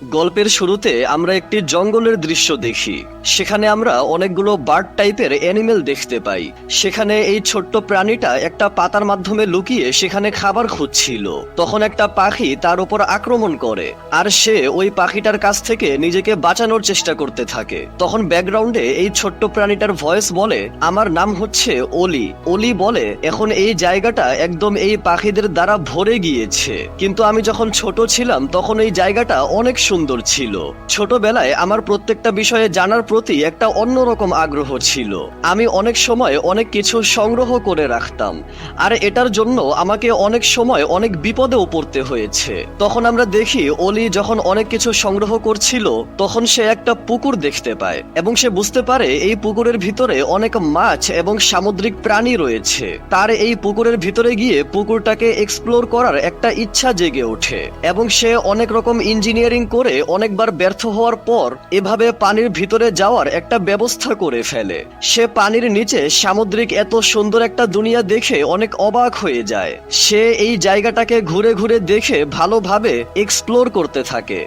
গল্পের শুরুতে আমরা একটি জঙ্গলের দৃশ্য দেখি। সেখানে আমরা অনেকগুলো বার্ড টাইপের অ্যানিমেল দেখতে পাই। সেখানে এই ছোট্ট প্রাণীটা একটা পাতার মাধ্যমে লুকিয়ে সেখানে খাবার খুঁজছিল। তখন একটা পাখি তার উপর আক্রমণ করে, আর সে ওই পাখিটার কাছ থেকে নিজেকে বাঁচানোর চেষ্টা করতে থাকে। তখন ব্যাকগ্রাউন্ডে এই ছোট্ট প্রাণীটার ভয়েস বলে, আমার নাম হচ্ছে অলি। অলি বলে, এখন এই জায়গাটা একদম এই পাখিদের দ্বারা ভরে গিয়েছে, কিন্তু আমি যখন ছোট ছিলাম তখন এই জায়গাটা অনেক সুন্দর ছিল। ছোটবেলায় আমার প্রত্যেকটা বিষয়ে জানার প্রতি একটা অন্যরকম আগ্রহ ছিল। আমি অনেক সময় অনেক কিছু সংগ্রহ করে রাখতাম, আর এটার জন্য আমাকে অনেক সময় অনেক বিপদেও পড়তে হয়েছে। তখন আমরা দেখি অলি যখন অনেক কিছু সংগ্রহ করছিল তখন সে একটা পুকুর দেখতে পায়, এবং সে বুঝতে পারে এই পুকুরের ভিতরে অনেক মাছ এবং সামুদ্রিক প্রাণী রয়েছে। তার এই পুকুরের ভিতরে গিয়ে পুকুরটাকে এক্সপ্লোর করার একটা ইচ্ছা জেগে ওঠে, এবং সে অনেক রকম ইঞ্জিনিয়ারিং করে অনেকবার ব্যর্থ হওয়ার পর এভাবে পানির ভিতরে যাওয়ার একটা ব্যবস্থা করে ফেলে। সে পানির নিচে সামুদ্রিক এত সুন্দর একটা দুনিয়া দেখে অনেক অবাক হয়ে যায়। সে এই জায়গাটাকে ঘুরে ঘুরে দেখে ভালোভাবে এক্সপ্লোর করতে থাকে।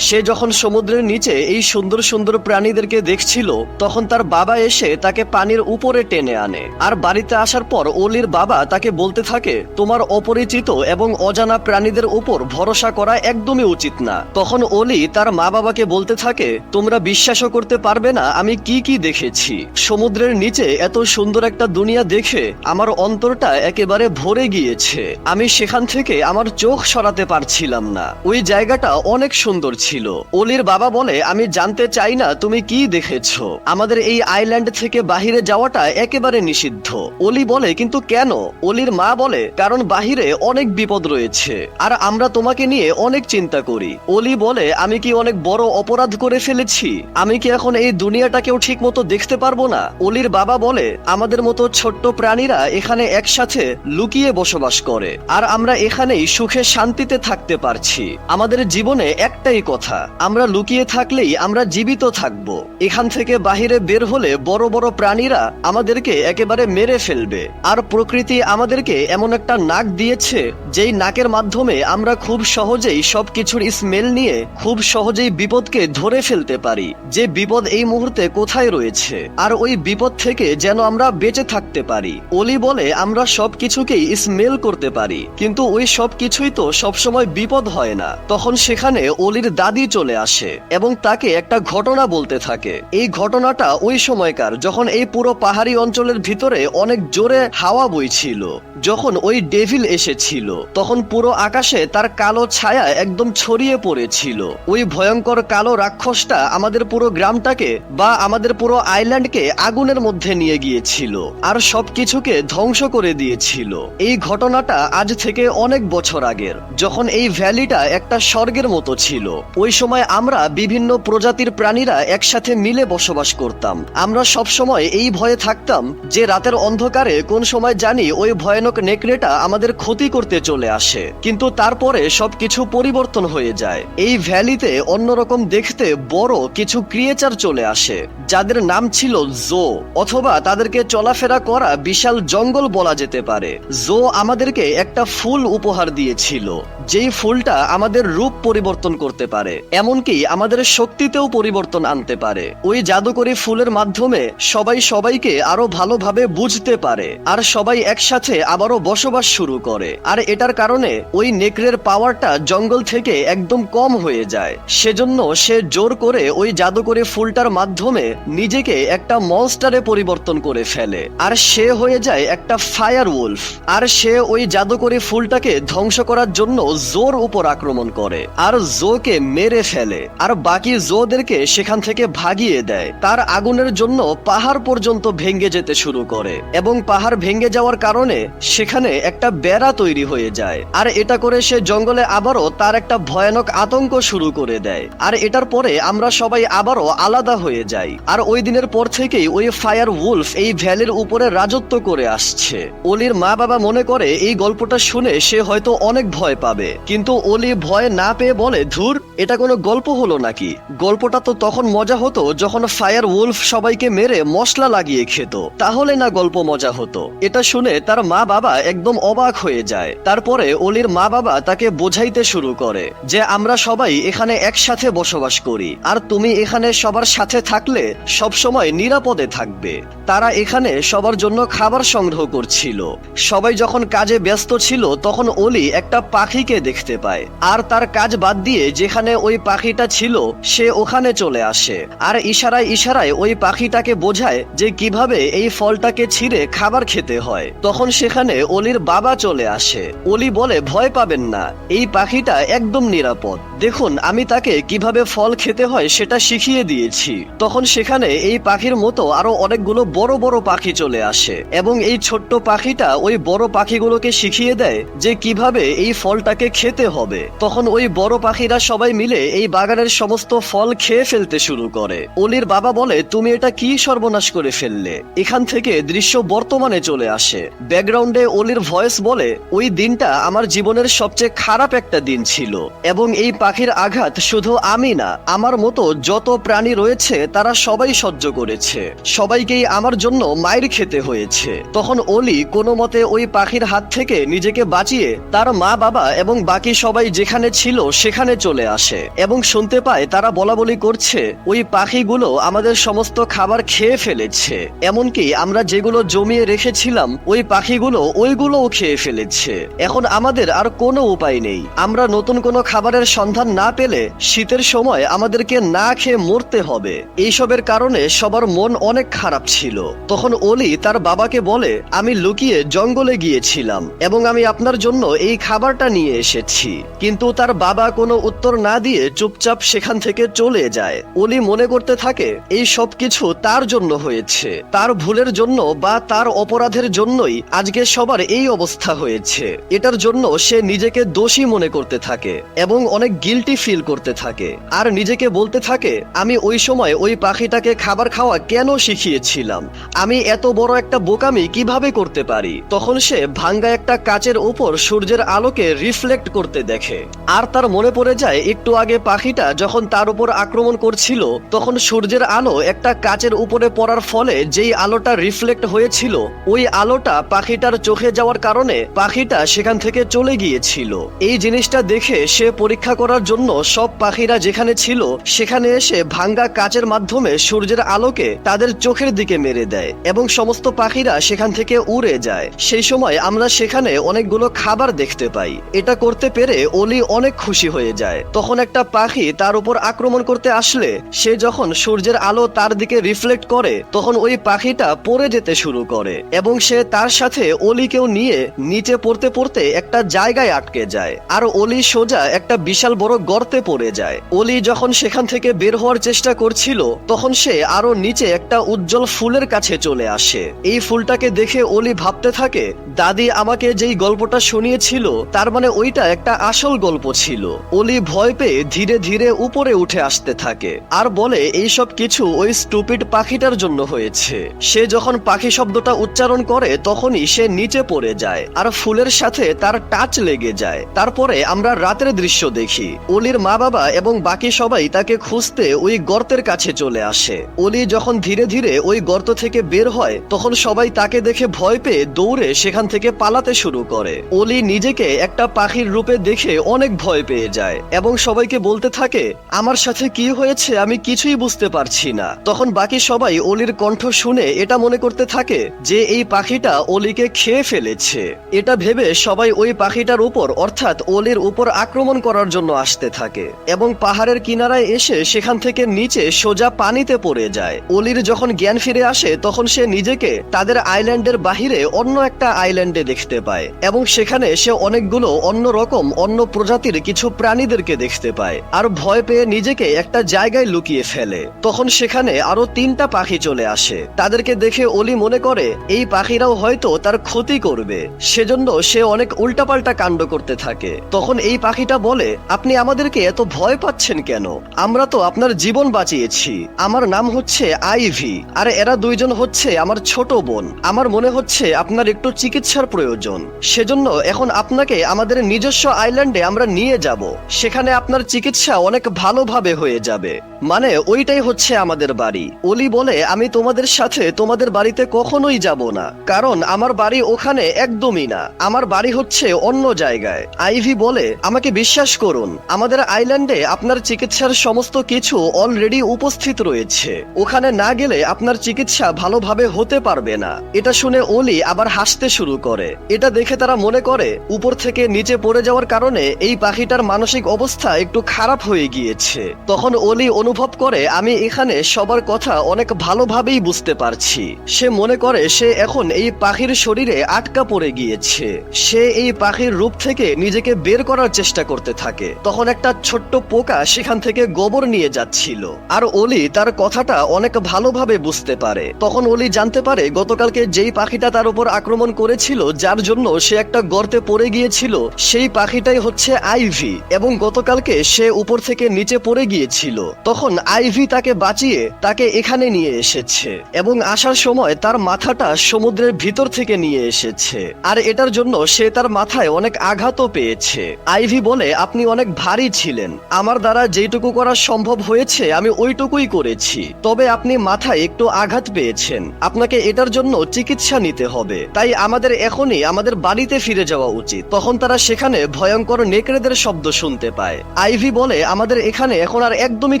সে যখন সমুদ্রের নিচে এই সুন্দর সুন্দর প্রাণীদেরকে দেখছিল তখন তার বাবা এসে তাকে পানির উপরে টেনে আনে। আর বাড়িতে আসার পর অলির বাবা তাকে বলতে থাকে, তোমার অপরিচিত এবং অজানা প্রাণীদের উপর ভরসা করা একদমই উচিত না। তখন অলি তার মা বাবাকে বলতে থাকে, তোমরা বিশ্বাসও করতে পারবে না আমি কি কি দেখেছি। সমুদ্রের নিচে এত সুন্দর একটা দুনিয়া দেখে আমার অন্তরটা একেবারে ভরে গিয়েছে। আমি সেখান থেকে আমার চোখ সরাতে পারছিলাম না। ওই জায়গাটা অনেক সুন্দর ছিল। অলির বাবা বলে, আমি জানতে চাই না তুমি কি দেখেছো। আমাদের এই আইল্যান্ড থেকে বাহিরে যাওয়াটা একেবারে নিষিদ্ধ। অলি বলে, কিন্তু কেন? অলির মা বলে, কারণ বাহিরে অনেক বিপদ রয়েছে, আর আমরা তোমাকে নিয়ে অনেক চিন্তা করি। অলি বলে, আমি কি অনেক বড় অপরাধ করে ফেলেছি? আমি কি এখন এই দুনিয়াটাকেও ঠিক মতো দেখতে পারবো না? অলির বাবা বলে, আমাদের মতো ছোট্ট প্রাণীরা এখানে একসাথে লুকিয়ে বসবাস করে, আর আমরা এখানেই সুখে শান্তিতে থাকতে পারছি। আমাদের জীবনে একটাই কথা, আমরা লুকিয়ে থাকলেই আমরা জীবিত থাকব। এখান থেকে বাহিরে বের হলে বড় বড় প্রাণীরা আমাদেরকে একেবারে মেরে ফেলবে। আর প্রকৃতি আমাদেরকে এমন একটা নাক দিয়েছে যেই নাকের মাধ্যমে আমরা খুব সহজেই সবকিছুর স্মেল নিয়ে খুব সহজেই বিপদকে ধরে ফেলতে পারি, যে বিপদ এই মুহূর্তে কোথায় রয়েছে, আর ওই বিপদ থেকে যেন আমরা বেঁচে থাকতে পারি। অলি বলে, আমরা সবকিছুকেই স্মেল করতে পারি, কিন্তু ওই সব কিছুই তো সবসময় বিপদ হয় না। তখন সেখানে অলির দাদি চলে আসে এবং তাকে একটা ঘটনা বলতে থাকে। এই ঘটনাটা ওই সময়কার, যখন এই পুরো পাহাড়ি অঞ্চলের ভিতরে অনেক জোরে হাওয়া বইছিল। যখন ওই ডেভিল এসেছিল তখন পুরো আকাশে তার কালো ছায়া একদম ছড়িয়ে পড়েছিল। ওই ভয়ঙ্কর কালো রাক্ষসটা আমাদের পুরো গ্রামটাকে বা আমাদের পুরো আইল্যান্ডকে আগুনের মধ্যে নিয়ে গিয়েছিল আর সবকিছুকে ধ্বংস করে দিয়েছিল। এই ঘটনাটা আজ থেকে অনেক বছর আগের, যখন এই ভ্যালিটা একটা স্বর্গের মতো ছিল। ওই সময় আমরা বিভিন্ন প্রজাতির প্রাণীরা একসাথে মিলে বসবাস করতাম। আমরা সব সময় এই ভয়ে থাকতাম যে রাতের অন্ধকারে কোন সময় জানি ওই ভয়ানক নেকড়েটা আমাদের ক্ষতি করতে চলে আসে। কিন্তু তারপরে সবকিছু পরিবর্তন হয়ে যায়। এই ভ্যালিতে অন্যরকম দেখতে বড় কিছু ক্রিয়েচার চলে আসে, যাদের নাম ছিল জো, অথবা তাদেরকে চলাফেরা করা বিশাল জঙ্গল বলা যেতে পারে। জো আমাদেরকে একটা ফুল উপহার দিয়েছিল, যেই ফুলটা আমাদের রূপ পরিবর্তন করতে পারে, এমনকি আমাদের শক্তিতেও পরিবর্তন আনতে পারে। ওই জাদুকরী ফুলের মাধ্যমে সবাই সবাইকে আরো ভালোভাবে বুঝতে পারে, আর সবাই একসাথে আবারও বসবাস শুরু করে। আর এটার কারণে ওই নেকড়ের পাওয়ারটা জঙ্গল থেকে একদম কম হয়ে যায়। সেজন্য সে জোর করে ওই জাদুকরী ফুলটার মাধ্যমে নিজেকে একটা মনস্টারে পরিবর্তন করে ফেলে, আর সে হয়ে যায় একটা ফায়ার উলফ। আর সে ওই জাদুকরী ফুলটাকে ধ্বংস করার জন্য জোর উপর আক্রমণ করে আর জোকে মেরে ফেলে, আর বাকি জোদেরকে সেখান থেকে ভাগিয়ে দেয়। তার আগুনের জন্য পাহাড় পর্যন্ত ভেঙে যেতে শুরু করে, এবং পাহাড় ভেঙে যাওয়ার কারণে সেখানে একটা বেড়া তৈরি হয়ে যায়। আর এটা করে সে জঙ্গলে আবারও তার একটা ভয়ানক আতঙ্ক শুরু করে দেয়। আর এটার পরে আমরা সবাই আবারও আলাদা হয়ে যাই। আর ওই দিনের পর থেকেই ওই ফায়ার উলফ এই ভ্যালির উপরে রাজত্ব করে আসছে। অলির মা বাবা মনে করে এই গল্পটা শুনে সে হয়তো অনেক ভয় পাবে, কিন্তু অলি ভয় না পেয়ে বলে, ধুর, এটা কোনো গল্প হলো নাকি? গল্পটা তো তখন মজা হতো যখন ফায়ার উলফ সবাইকে মেরে মশলা লাগিয়ে খেত, তাহলে না গল্প মজা হতো। এটা শুনে তার মা বাবা একদম অবাক হয়ে যায়। তারপরে অলির মা বাবা তাকে বোঝাইতে শুরু করে যে আমরা সবাই এখানে একসাথে বসবাস করি, আর তুমি এখানে সবার সাথে থাকলে সবসময় নিরাপদে থাকবে। তারা এখানে সবার জন্য খাবার সংগ্রহ করছিল। সবাই যখন কাজে ব্যস্ত ছিল তখন অলি একটা পাখিকে দেখতে পায়, আর তার কাজ বাদ দিয়ে যেখানে ওই পাখিটা ছিল সে ওখানে চলে আসে, আর ইশারায় ইশারায় ওই পাখিটাকে বোঝায় যে কিভাবে এই ফলটাকে ছিঁড়ে খাবার খেতে হয়। তখন সেখানে অলির বাবা চলে আসে। অলি বলে, ভয় পাবেন না, এই পাখিটা একদম নিরাপদ, দেখুন আমি তাকে কিভাবে ফল খেতে হয় সেটা শিখিয়ে দিয়েছি। তখন সেখানে এই পাখির মতো আরো অনেকগুলো বড় বড় পাখি চলে আসে এবং এই ছোট্ট পাখিটা ওই বড় পাখিগুলোকে শিখিয়ে দেয় যে কিভাবে এই ফলটাকে খেতে হবে। তখন ওই বড় পাখিরা সবাই মিলে এই বাগানের সমস্ত ফল খেয়ে ফেলতে শুরু করে। অলির বাবা বলে, তুমি এটা কি সর্বনাশ করে ফেললে? এখান থেকে দৃশ্য বর্তমানে চলে আসে। ব্যাকগ্রাউন্ডে অলির ভয়েস বলে, ওই দিনটা আমার জীবনের সবচেয়ে খারাপ একটা দিন ছিল, এবং এই পাখির আঘাত শুধু আমি না, আমার মতো যত প্রাণী রয়েছে তারা সবাই সহ্য করেছে, সবাইকেই আমার জন্য মাইর খেতে হয়েছে। তখন অলি কোনো মতে ওই পাখির হাত থেকে নিজেকে বাঁচিয়ে তার মা বাবা এবং বাকি সবাই যেখানে ছিল সেখানে চলে আসে এবং শুনতে পায় তারা বলাবলি করছে, ওই পাখিগুলো আমাদের সমস্ত খাবার খেয়ে ফেলেছে, এমনকি আমরা যেগুলো জমিয়ে রেখেছিলাম ওই পাখিগুলো ওইগুলোও খেয়ে ফেলেছে। এখন আমাদের আর কোনো উপায় নেই, আমরা নতুন কোনো খাবারের সন্ধান না পেলে শীতের সময় আমাদেরকে না খেয়ে মরতে হবে। এইসবের কারণে সবার মন অনেক খারাপ ছিল। তখন অলি তার বাবাকে বলে, আমি লুকিয়ে জঙ্গলে গিয়েছিলাম এবং আমি আপনার জন্য এই খাবারটা নিয়ে এসেছি। কিন্তু তার বাবা কোনো উত্তর না দিয়ে চুপচাপ সেখান থেকে চলে যায়। অলি মনে করতে থাকে এই সব কিছু তার জন্য হয়েছে, তার ভুলের জন্য বা তার অপরাধের জন্যই আজকে সবার এই অবস্থা হয়েছে। এটার জন্য সে নিজেকে দোষী মনে করতে থাকে এবং অনেক গিল্টি ফিল করতে থাকে, আর নিজেকে বলতে থাকে, আমি ওই সময় ওই পাখিটাকে খাবার খাওয়া কেন শিখিয়েছিলাম, আমি এত বড় একটা বোকামি কিভাবে করতে পারি। তখন সে ভাঙ্গা একটা কাচের উপর সূর্যের আলোকে রিফ্লেক্ট করতে দেখে, আর তার মনে পড়ে যায় একটু আগে পাখিটা যখন তার উপর আক্রমণ করছিল তখন সূর্যের আলো একটা কাচের উপরে পড়ার ফলে যেই আলোটা রিফ্লেক্ট হয়েছিল ওই আলোটা পাখিটার চোখে যাওয়ার কারণে পাখিটা সেখান থেকে চলে গিয়েছিল। এই জিনিসটা দেখে সে পরীক্ষা করার জন্য সব পাখিরা যেখানে ছিল সেখানে এসে ভাঙ্গা কাচের মাধ্যমে সূর্যের আলোকে তাদের চোখের দিকে মেরে দেয় এবং সমস্ত পাখিরা সেখান থেকে উড়ে যায়। সেই সময় আমরা সেখানে অনেকগুলো খাবার দেখতে পাই। এটা করতে পেরে অলি অনেক খুশি হয়ে যায়। তখন একটা পাখি তার উপর আক্রমণ করতে আসলে সে যখন সূর্যের আলো তার দিকে রিফ্লেক্ট করে তখন ওই পাখিটা পড়ে যেতে শুরু করে এবং সে তার সাথে অলিকেও নিয়ে নিচে পড়তে পড়তে একটা জায়গায় আটকে যায়, আর অলি সোজা একটা বিশাল বড় গর্তে পড়ে যায়। অলি যখন সেখান থেকে বের হওয়ার চেষ্টা করছিল তখন সে আরো নিচে একটা উজ্জ্বল ফুলের কাছে চলে আসে। এই ফুলটাকে দেখে অলি ভাবতে থাকে, দাদি আমাকে যেই গল্পটা শুনিয়েছিল তার মানে ওইটা একটা আসল গল্প ছিল। অলি ভয় পেয়ে ধীরে ধীরে উপরে উঠে আসতে থাকে আর বলে এইসব কিছু ওই স্টুপিড পাখিটার জন্য হয়েছে। সে যখন পাখি শব্দটা উচ্চারণ করে তখনই সে নিচে পড়ে যায় আর ফুলের সাথে তার টাচ লেগে যায়। তারপরে আমরা রাতের দৃশ্য দেখি। অলির মা বাবা এবং বাকি সবাই তাকে খুঁজতে ওই গর্তের কাছে চলে আসে। অলি যখন ধীরে ধীরে ওই গর্ত থেকে বের হয় তখন সবাই তাকে দেখে ভয় পেয়ে দৌড়ে সেখান থেকে পালাতে শুরু করে। অলি নিজেকে একটা পাখির রূপে দেখে অনেক ভয় পেয়ে যায় এবং সবাইকে বলতে থাকে, আমার সাথে কি হয়েছে আমি কিছুই বুঝতে পারছি না। তখন বাকি সবাই অলির কণ্ঠ শুনে এটা মনে করতে থাকে যে এই পাখিটা অলিকে খেয়ে ফেলেছে। এটা ভেবে সবাই ওই পাখিটার উপর অর্থাৎ অলির উপর আক্রমণ করার জন্য আসতে থাকে এবং পাহাড়ের কিনারায় এসে সেখান থেকে নিচে সোজা পানিতে পড়ে যায়। অলির যখন জ্ঞান ফিরে আসে তখন সে নিজেকে তাদের আইল্যান্ডের বাহিরে অন্য একটা আইল্যান্ডে দেখতে পায় এবং সেখানে সে অনেকগুলো অন্য রকম অন্য প্রজাতির কিছু প্রাণীদেরকে দেখতে পায় আর ভয় পেয়ে নিজেকে একটা জায়গায় লুকিয়ে ফেলে। তখন সেখানে আরো 3টা পাখি চলে আসে। তাদেরকে দেখে অলি মনে করে এই পাখিরাও হয়তো তার ক্ষতি করবে, সেজন্য সে অনেক উল্টাপাল্টা কাণ্ড করতে থাকে। তখন এই পাখিটা বলে, আপনি আপনি আমাদেরকে এত ভয় পাচ্ছেন কেন? আমরা তো আপনার জীবন বাঁচিয়েছি। আমার নাম হচ্ছে আইভি, আর এরা দুইজন হচ্ছে আমার ছোট বোন। আমার মনে হচ্ছে আপনার একটু চিকিৎসার প্রয়োজন, সেজন্য এখন আপনাকে আমাদের নিজস্ব আইল্যান্ডে আমরা নিয়ে যাব। সেখানে আপনার চিকিৎসা অনেক ভালোভাবে হয়ে যাবে। মানে ওইটাই হচ্ছে আমাদের বাড়ি। অলি বলে, আমি তোমাদের সাথে তোমাদের বাড়িতে কখনোই যাব না, কারণ আমার বাড়ি ওখানে একদমই না। আমার বাড়ি হচ্ছে অন্য জায়গায়। আইভি বলে, আমাকে বিশ্বাস করুন, আমাদের আইল্যান্ডে আপনার চিকিৎসার সমস্ত কিছু অলরেডি উপস্থিত রয়েছে। ওখানে না গেলে আপনার চিকিৎসা ভালোভাবে হতে পারবে না। এটা শুনে অলি আবার হাসতে শুরু করে। এটা দেখে তারা মনে করে উপর থেকে নিচে পড়ে যাওয়ার কারণে এই পাখিটার মানসিক অবস্থা একটু খারাপ হয়ে গিয়েছে। তখন অলি অনুভব করে, আমি এখানে সবার কথা অনেক ভালোভাবেই বুঝতে পারছি। সে মনে করে সে এখন এই পাখির শরীরে আটকা পড়ে গিয়েছে। সে এই পাখির রূপ থেকে নিজেকে বের করার চেষ্টা করতে থাকে। তখন একটা ছোট্ট পোকা সেখান থেকে গোবর নিয়ে যাচ্ছিল, আর অলি তার কথাটা অনেক ভালোভাবে বুঝতে পারে। তখন অলি জানতে পারে গতকালকে যেই পাখিটা তার উপর আক্রমণ করেছিল, যার জন্য সে একটা গর্তে পড়ে গিয়েছিল, সেই পাখিটাই হচ্ছে আইভি, এবং গতকালকে সে উপর থেকে নিচে পড়ে গিয়েছিল। তখন আইভি তাকে বাঁচিয়ে তাকে এখানে নিয়ে এসেছে, এবং আসার সময় তার মাথাটা সমুদ্রের ভিতর থেকে নিয়ে এসেছে, আর এটার জন্য সে তার মাথায় অনেক আঘাতও পেয়েছে। আইভি বলে, আপনি অনেক ভারী ছিলেন, আমার দ্বারা যেটুকু করা সম্ভব হয়েছে আমি ওইটুকুই করেছি। তবে আপনি মাথায় একটু আঘাত পেয়েছেন, আপনাকে এটার জন্য চিকিৎসা নিতে হবে। তাই আমাদের এখনই আমাদের বাড়িতে ফিরে যাওয়া উচিত। তখন তারা সেখানে ভয়ঙ্কর নেকড়েদের শব্দ শুনতে পায়। আইভি বলে, আমাদের এখানে এখন আর একদমই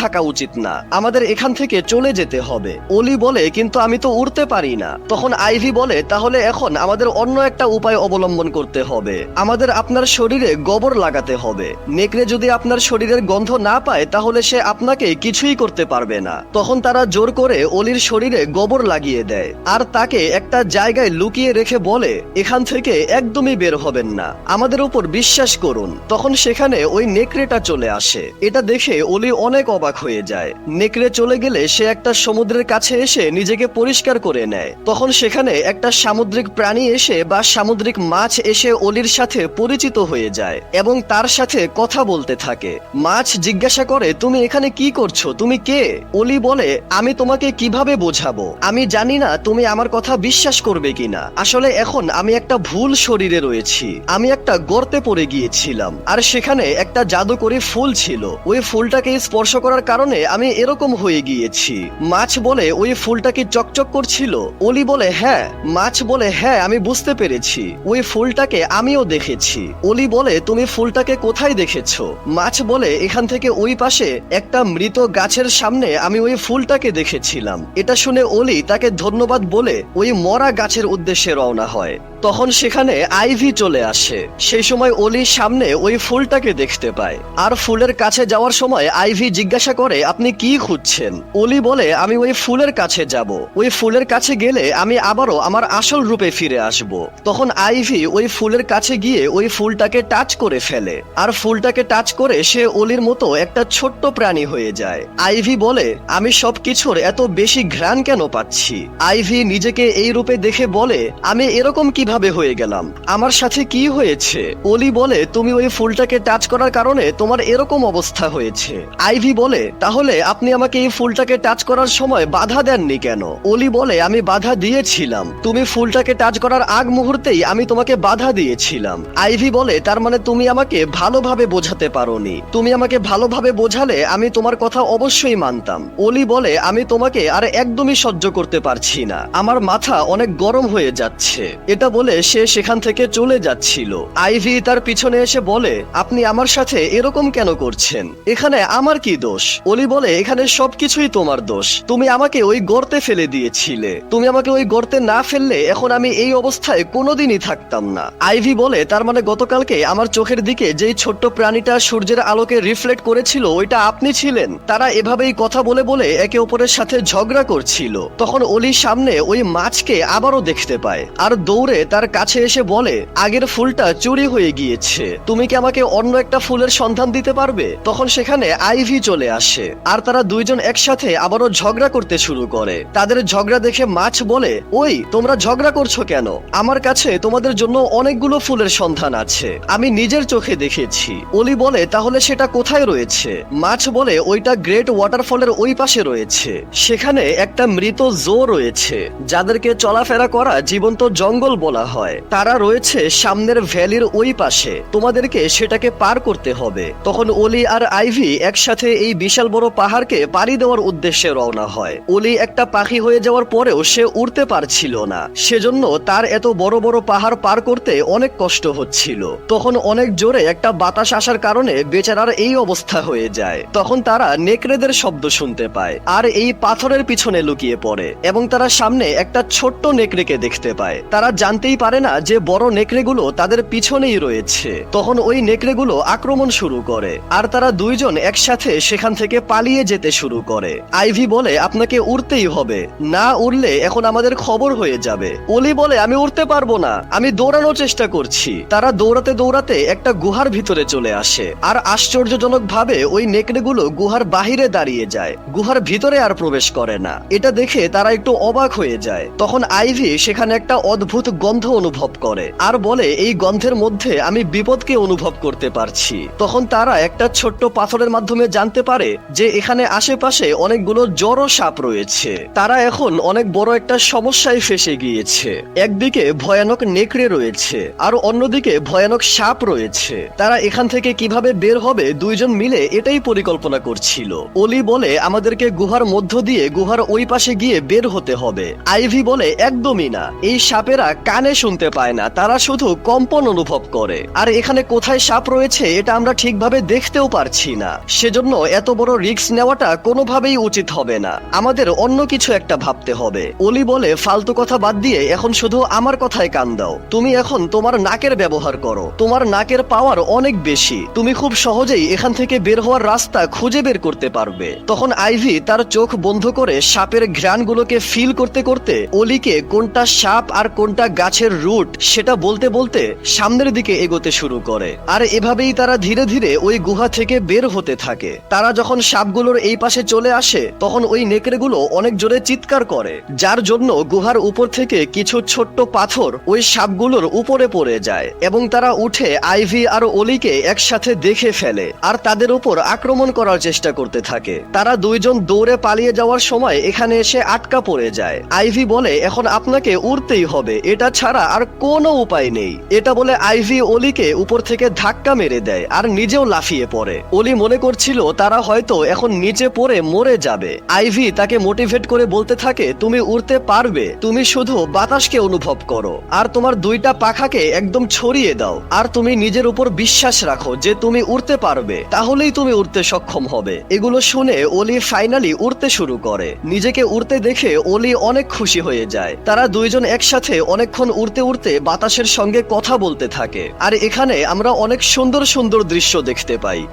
থাকা উচিত না, আমাদের এখান থেকে চলে যেতে হবে। অলি বলে, কিন্তু আমি তো উড়তে পারি না। তখন আইভি বলে, তাহলে এখন আমাদের অন্য একটা উপায় অবলম্বন করতে হবে। আমাদের আপনার শরীরে গোবর লাগাতে হবে। নেকড়ে যদি আপনার শরীরের গন্ধ না পায় তাহলে সে আপনাকে কিছুই করতে পারবে না। তখন তারা জোর করে অলির শরীরে গোবর লাগিয়ে দেয়, আর তাকে একটা জায়গায় লুকিয়ে রেখে বলে, এখান থেকে একদমই বের হবেন না, আমাদের উপর বিশ্বাস করুন। তখন সেখানে ওই নেকড়েটা চলে আসে। এটা দেখে অলি অনেক অবাক হয়ে যায়। নেকড়ে চলে গেলে সে একটা সমুদ্রের কাছে এসে নিজেকে পরিষ্কার করে নেয়। তখন সেখানে একটা সামুদ্রিক প্রাণী এসে বা সামুদ্রিক মাছ এসে অলির সাথে পরিচিত হয়ে যায় এবং তার সাথে কথা বলতে থাকে। মাছ জিজ্ঞাসা করে, তুমি এখানে কি করছো, তুমি কে? অলি বলে, আমি তোমাকে কিভাবে বোঝাবো, আমি জানি না তুমি আমার কথা বিশ্বাস করবে কিনা। আসলে এখন আমি একটা ভুল শরীরে রয়েছি। আমি একটা গর্তে পড়ে গিয়েছিলাম, আর সেখানে একটা জাদুকরী ফুল ছিল। ওই ফুলটাকে স্পর্শ করার কারণে আমি এরকম হয়ে গিয়েছি। মাছ বলে, ওই ফুলটা কি চকচক করছিল? অলি বলে, হ্যাঁ। মাছ বলে, হ্যাঁ, আমি বুঝতে পেরেছি, ওই ফুলটাকে আমিও দেখেছি। অলি বলে, তুমি ফুলটাকে কোথায় দেখেছো? মাছ বলে, এখান থেকে ওই পাশে একটা মৃত গাছের সামনে আমি ওই ফুলটাকে দেখেছিলাম। এটা শুনে অলি তাকে ধন্যবাদ বলে ওই মরা গাছের উদ্দেশ্যে রওনা হয়। তখন সেখানে আইভি চলে আসে। সেই সময় অলি সামনে ওই ফুলটাকে দেখতে পায়, আর ফুলের কাছে যাওয়ার সময় আইভি জিজ্ঞাসা করে, আপনি কি খুঁজছেন? অলি বলে, আমি ওই ফুলের কাছে যাব। ওই ফুলের কাছে গেলে আমি আবারও আমার আসল রূপে ফিরে আসব। তখন আইভি ওই ফুলের কাছে গিয়ে ওই ফুলটাকে টাচ করে ফেলে, আর ফুলটাকে টাচ করে সে অলির মতো একটা ছোট্ট প্রাণী হয়ে যায়। আইভি বলে, আমি সবকিছুর এত বেশি ঘ্রাণ কেন পাচ্ছি? আইভি নিজেকে এই রূপে দেখে বলে, আমি এরকম কিভাবে হয়ে গেলাম, আমার সাথে কি হয়েছে? অলি বলে, তুমি ওই ফুলটাকে টাচ করার কারণে তোমার এরকম অবস্থা হয়েছে। আইভি বলে, তাহলে আপনি আমাকে এই ফুলটাকে টাচ করার সময় বাধা দেননি কেন? অলি বলে, আমি বাধা দিয়েছিলাম, তুমি ফুলটাকে টাচ করার আগ মুহূর্তেই আমি তোমাকে বাধা দিয়েছিলাম। আইভি বলে, তার মানে তুমি আমাকে ভালোভাবে বোঝাতে পারোনি। তুমি আমাকে ভালোভাবে বোঝালে আমি তোমার কথা অবশ্যই মানতাম। অলি বলে, আমি তোমাকে আর একদমই সহ্য করতে পারছি না, আমার মাথা অনেক গরম হয়ে যাচ্ছে। এটা বলে সে সেখান থেকে চলে যাচ্ছিল। আইভি তার পিছনে এসে বলে, আপনি আমার সাথে এরকম কেন করছেন? এখানে আমার কি দোষ? অলি বলে, এখানে সবকিছুই তোমার দোষ। তুমি আমাকে ওই গর্তে ফেলে দিয়েছিলে, তুমি আমাকে ওই গর্তে না ফেললে এখন আমি এই অবস্থায় কোনোদিনই থাকতাম না। আইভি বলে, তার মানে গতকালকে আমার চোখের দিকে যেই ছোট্ট প্রাণীটা সূর্যের আলোকে রিফ্লেক্ট করেছিল ওইটা আপনি ছিলেন। তারা এভাবেই কথা বলে বলে একে অপরের সাথে ঝগড়া করছিল। তখন অলির সামনে ওই মাছকে আবারও দেখতে পায়, আর দৌড়ে তার কাছে এসে বলে, আগের ফুলটা চুরি হয়ে গিয়েছে, তুমি কি আমাকে অন্য একটা ফুলের সন্ধান দিতে পারবে? তখন সেখানে আইভি চলে আসে, আর তারা দুইজন একসাথে আবারও ঝগড়া করতে শুরু করে। তাদের ঝগড়া দেখে মাছ বলে, ওই তোমরা ঝগড়া করছো কেন? আমার কাছে তোমাদের জন্য অনেকগুলো ফুলের সন্ধান আছে, আমি নিজের চোখে দেখেছি। অলি ওলি বলে তাহলে সেটা কোথায় রয়েছে? মাছ বলে ওইটা গ্রেট ওয়াটারফলের ওই পাশে রয়েছে। সেখানে একটা মৃত জো রয়েছে, যাদেরকে চলাফেরা করা জীবন্ত জঙ্গল বলা হয়। তারা রয়েছে সামনের ভ্যালির ওই পাশে, তোমাদেরকে সেটাকে পার করতে হবে। তখন ওলি আর আইভি একসাথে এই বিশাল বড় পাহাড়কে পাড়ি দেওয়ার উদ্দেশ্যে রওনা হয়। ওলি একটা পাখি হয়ে যাওয়ার পরেও সে উড়তে পারছিল না, সেজন্য তার এত বড় বড় পাহাড় পার করতে অনেক কষ্ট হচ্ছিল। তখন অনেক জোরে একটা বাতাস আসার কারণে বেচারার এই অবস্থা হয়ে যায়। তখন তারা নেকড়েদের শব্দ শুনতে পায় আর এই পাথরের পিছনে লুকিয়ে পড়ে এবং তারা সামনে একটা ছোট্ট নেকড়েকে দেখতে পায়। তারা জানতেই পারে না যে বড় নেকড়েগুলো তাদের পিছনেই রয়েছে। তখন ওই নেকড়েগুলো আক্রমণ শুরু করে আর তারা দুইজন একসাথে সেখান থেকে পালিয়ে যেতে শুরু করে। আইভি বলে আপনাকে উড়তেই হবে, না উড়লে এখন আমাদের খবর হয়ে যাবে। ওলি বলে আমি উড়তে পারবো না, আমি দৌড়ানোর চেষ্টা করছি। তারা দৌড়াতে দৌড়াতে একটা গুহার ভিতরে চলে আসে আর আশ্চর্যজনক ভাবে ওই নেকড়েগুলো গুহার বাহিরে দাঁড়িয়ে যায়, গুহার ভিতরে আর প্রবেশ করে না। এটা দেখে তারা একটু অবাক হয়ে যায়। তখন আইভি সেখানে একটা অদ্ভুত গন্ধ অনুভব করে আর বলে এই গন্ধের মধ্যে আমি বিপদকে অনুভব করতে পারছি। তখন তারা একটা ছোট্ট পাথরের মাধ্যমে জানতে পারে যে এখানে আশেপাশে অনেকগুলো জড়ো সাপ রয়েছে। তারা এখন অনেক বড় একটা সমস্যায় ফেসে গিয়েছে। একদিকে ভয়ানক নেকড়ে রয়েছে আর অন্যদিকে ভয়ানক সাপ রয়েছে। তারা এখান থেকে কিভাবে বের হবে দুইজন মিলে এটাই পরিকল্পনা করছিল। ওলি বলে আমাদেরকে গুহার মধ্য দিয়ে গুহার ওই পাশে গিয়ে বের হতে হবে। আইভি বলে একদমই না, এই সাপেরা কানে শুনতে পায় না, তারা শুধু কম্পন অনুভব করে। আর এখানে কোথায় সাপ রয়েছে এটা আমরা ঠিকভাবে দেখতেও পারছি না, সেজন্য এত বড় রিস্ক নেওয়াটা কোনোভাবেই উচিত হবে না, আমাদের অন্য কিছু একটা ভাবতে হবে। ওলি বলে ফালতু কথা বাদ দিয়ে এখন শুধু আমার কথায় কান দাও। তুমি এখন তোমার নাকের ব্যবহার করো, তোমার নাকের পাওয়ার অনেক বেশি, তুমি খুব সহজেই এখান থেকে বের হওয়ার রাস্তা খুঁজে বের করতে পারবে। তখন আইভি তার চোখ বন্ধ করে সাপের ঘ্রাণগুলোকে ফিল করতে করতে ওলিকে কোনটা সাপ আর কোনটা গাছের রুট সেটা বলতে বলতে সামনের দিকে এগোতে শুরু করে। আর এভাবেই তারা ধীরে ধীরে ওই গুহা থেকে বের হতে থাকে। তারা যখন সাপগুলোর এই পাশে চলে আসে তখন ওই নেকড়েগুলো অনেক জোরে চিৎকার করে, যার জন্য গুহার উপর থেকে কিছু ছোট্ট পাথর ওই সাপগুলোর উপরে পড়ে যায় এবং তারা উঠে আইভি আর ওলিকে একসাথে দেখে ফেলে আর তাদের উপর আক্রমণ করার চেষ্টা করতে থাকে। তারা দুইজন দৌড়ে পালিয়ে যাওয়ার সময় এখানে এসে আটকা পড়ে যায়। আইভি বলে এখন আপনাকে উড়তেই হবে, এটা ছাড়া আর কোনো উপায় নেই। এটা বলে আইভি ওলিকে উপর থেকে ধাক্কা মেরে দেয় আর নিজেও লাফিয়ে পড়ে। ওলি মনে করছিল তারা হয়তো এখন নিচে পড়ে মরে যাবে। আইভি তাকে মোটিভেট করে বলতে থাকে তুমি উড়তে পারবে, তুমি শুধু বাতাসকে অনুভব করো আর তোমার দুইটা পাখাকে একদম ছড়িয়ে দাও আর তুমি নিজের উপর বিশ্বাস রাখো যে তুমি উড়তে পারবে, তাহলেই তুমি উড়তে সক্ষম হবে। এগুলো শুনে ওলি ফাইনালি উড়তে শুরু করে। নিজেকে উড়তে দেখে ওলি অনেক খুশি হয়ে যায়। তারা দুইজন একসাথে অনেকক্ষণ উড়তে উড়তে বাতাসের সঙ্গে কথা বলতে থাকে আর এখানে আমরা অনেক সুন্দর সুন্দর দৃশ্য দেখতে পাই।